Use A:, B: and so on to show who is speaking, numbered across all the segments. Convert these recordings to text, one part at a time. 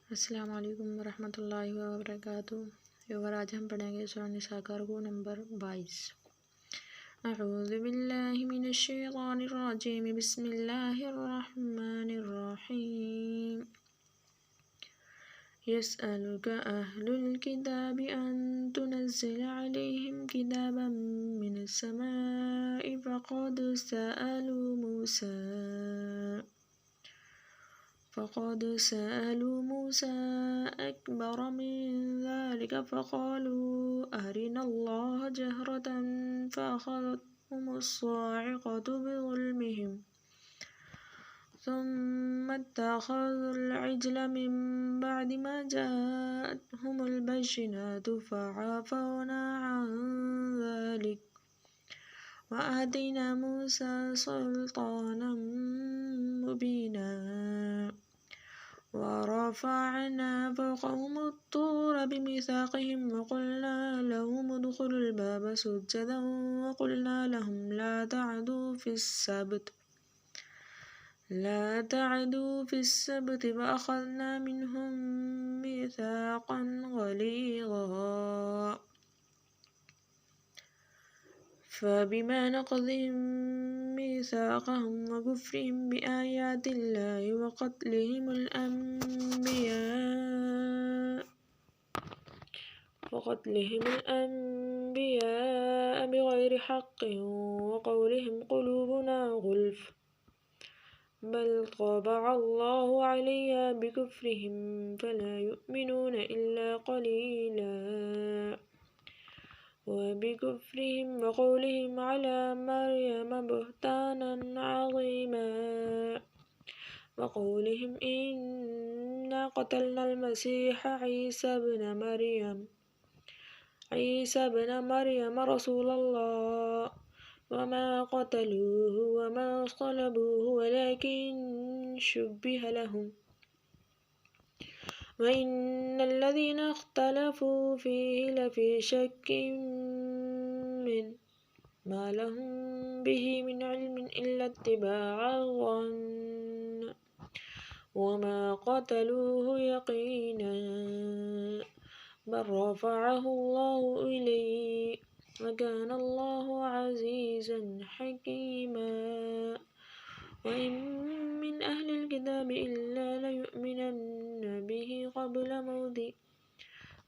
A: अस्सलाम वालेकुम वरहमतुल्लाहि वबरकातुहू। और आज हम पढ़ेंगे सूरह निसा का रुकू नंबर 22। अऊज़ु बिल्लाहि मिनश शैतानिर रजीम बिस्मिल्लाहिर रहमानिर रहीम। यसअलुका अहलुल किताबि अन तुनज़्ज़िल अलैहिम किताबम मिनस समाइ فقد سألوا موسى أكبر من ذلك فقالوا أرنا الله جهرة فأخذتهم الصاعقة بظلمهم ثم اتخذوا العجل من بعد ما جاءتهم البينات فعفونا عن ذلك وآتينا موسى سلطانا مبينا ورفعنا فوقهم الطور بميثاقهم وقلنا لهم ادخلوا الباب سجدا وقلنا لهم لا تعدوا في السبت فأخذنا منهم ميثاقا غليظا فبما نقضهم ميثاقهم وكفرهم بآيات الله وقتلهم الأنبياء بغير حق وقولهم قلوبنا غلف بل طبع الله عليها بكفرهم فلا يؤمنون إلا قليلا وبكفرهم وقولهم على مريم بهتانا عظيما وقولهم إنا قتلنا المسيح عيسى ابن مريم رسول الله وما قتلوه وما صلبوه ولكن شبه لهم وإن الذين اختلفوا فيه لفي شك منه ما لهم به من علم إلا اتباع الظن وما قتلوه يقينا بل رفعه الله إليه وكان الله عزيزا حكيما وإن من أهل الكتاب إلا ليؤمنن به قبل موته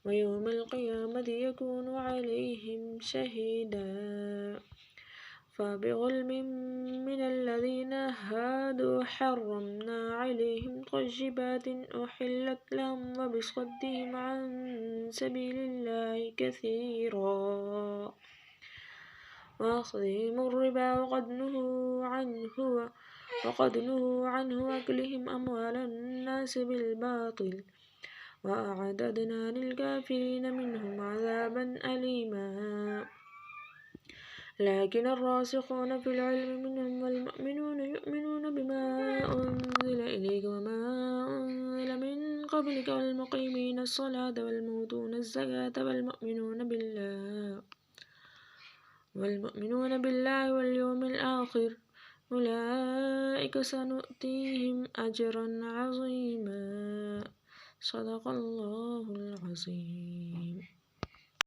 A: ويوم القيامة يكون عليهم شهيدا فبظلم من الذين هادوا حرمنا عليهم طيبات أحلت لهم وبصدهم عن سبيل الله كثيرا وأخذهم الربا وقد نهوا عنه وأكلهم أموال الناس بالباطل وأعتدنا للكافرين منهم عذابا أليما لكن الراسخون في العلم منهم والمؤمنون يؤمنون بما أنزل إليك وما أنزل من قبلك والمقيمين الصلاة والمؤتون الزكاة والمؤمنون بالله واليوم الآخر أولئك سنؤتيهم أجرا عظيما صدق الله العظيم.